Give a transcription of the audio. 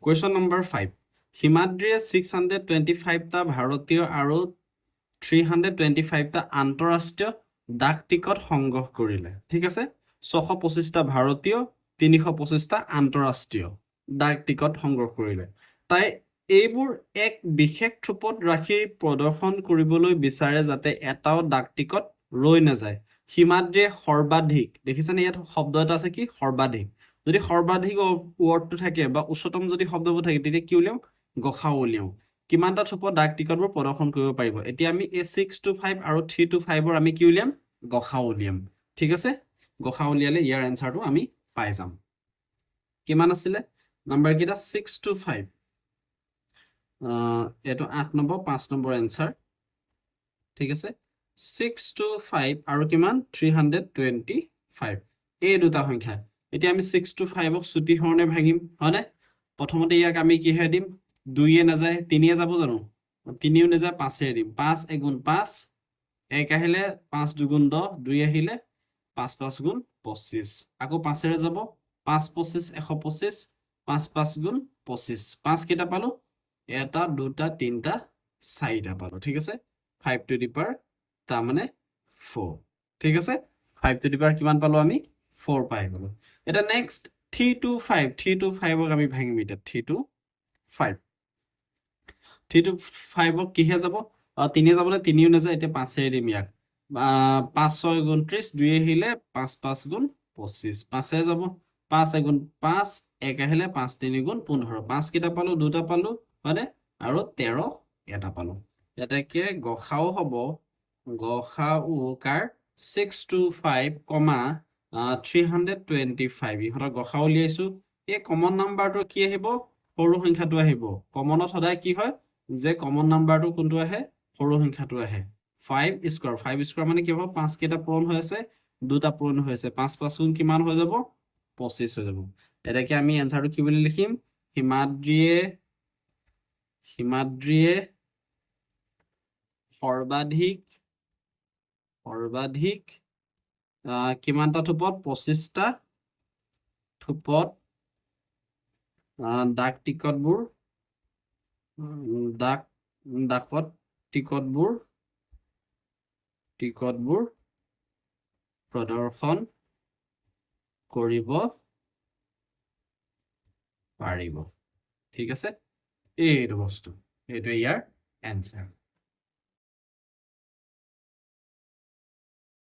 Question number 5. হিমাদ্ৰীয়ে 625টা ভাৰতীয় আৰু 325টা আন্তঃৰাষ্ট্ৰীয় ডাক টিকট সংগ্ৰহ কৰিলে। ঠিক আছে? 625টা ভাৰতীয় 325টা আন্তঃৰাষ্ট্ৰীয় ডাক টিকট সংগ্ৰহ কৰিলে। তাই এইবোৰ এক বিশেষ থোপত ৰাখি প্ৰদৰ্শন কৰিবলৈ বিচাৰে যাতে এটাও ডাক টিকট ৰৈ নাযায়। হিমাদ্ৰীয়ে সৰ্বাধিক, দেখিছেনে ইয়াত শব্দ এটা আছে কি সৰ্বাধিক। যদি সৰ্বাধিক ৱৰ্ডটো থাকে বা উচ্চতম যদি শব্দবোৰ থাকে তেতিয়া কি উলিয়াও গসাউ উলিয়াও। কিমানটা থোপত ডাক টিকটবোৰ প্ৰদৰ্শন কৰিব পাৰিব। এতিয়া আমি এই 625 আৰু 325ৰ আমি কি উলিয়াম গসাউ উলিয়াম। ঠিক আছে? গসাউ উলিয়ালে ইয়াৰ এনসাৰটো আমি পাই যাম। কিমান আছিলে নাম্বাৰ কেইটা 625 এটো 8 নম্বৰ 5 নম্বৰ এনসাৰ। ঠিক আছে 625 আৰু কিমান 325 এই দুটা সংখ্যা। এতিয়া আমি 625ক চুটি হৰণে ভাঙিম হয়নে। প্ৰথমতে ইয়াক আমি কিহে দিম 2 নাযায় 3 যাব জানো 3ও নাযায় 5 দিম 5 এগুণ 5 1 আহিলে 5 দুগুণ 10 2 আহিলে 5 5 গুণ 25 আকৌ 5 যাব 5 25 125 5 5 গুণ 25 5 কেইটা পালো এটা দুটা তিনটা চাৰিটা পালো। ঠিক আছে 5 টু দি পাৱাৰ তাৰ মানে 4। ঠিক আছে 5 টু দি পাৱাৰ কিমান পালো আমি 4 পাই গলো। এটা নেক্সট 325ক আমি ভাঙিম এতিয়া 325 325ক কিহে যাব 3 যাবলৈ 3ও নাযায় এতিয়া 5 দিম ইয়াক 5 6 29 2 আহিলে 5 5 গুণ 25 5 যাব 5 এগুণ 5 1 আহিলে 5 3 গুণ 15 5 কেইটা পালো দুটা পালো হয়নে আৰু 13 এটা পালো। এটাকে গসাউ হ'ব গসাউ কাৰ 625, 325 ইহঁতৰ গসাউ উলিয়াইছো। এই কমন নাম্বাৰটো কি আহিব সৰু সংখ্যাটো আহিব। কমনত সদায় কি হয় যে কমন নাম্বাৰটো কোনটো আহে সৰু সংখ্যাটো আহে। 5 স্কয়াৰ মানে কি হ'ব 5 কেইটা পূৰণ হৈ আছে দুটা পূৰণ হৈ আছে 5 5 গুণ কিমান হৈ যাব 25 হৈ যাব। এটাকে আমি এনসাৰটো কি বুলি লিখিম হিমাদ্ৰীয়ে সৰ্বাধিক কিমানটা থোপত 25টা থোপত ডাক টিকটবোৰ প্ৰদৰ্শন কৰিব পাৰিব। ঠিক আছে এইটো বস্তু এইটো ইয়াৰ এনসাৰ।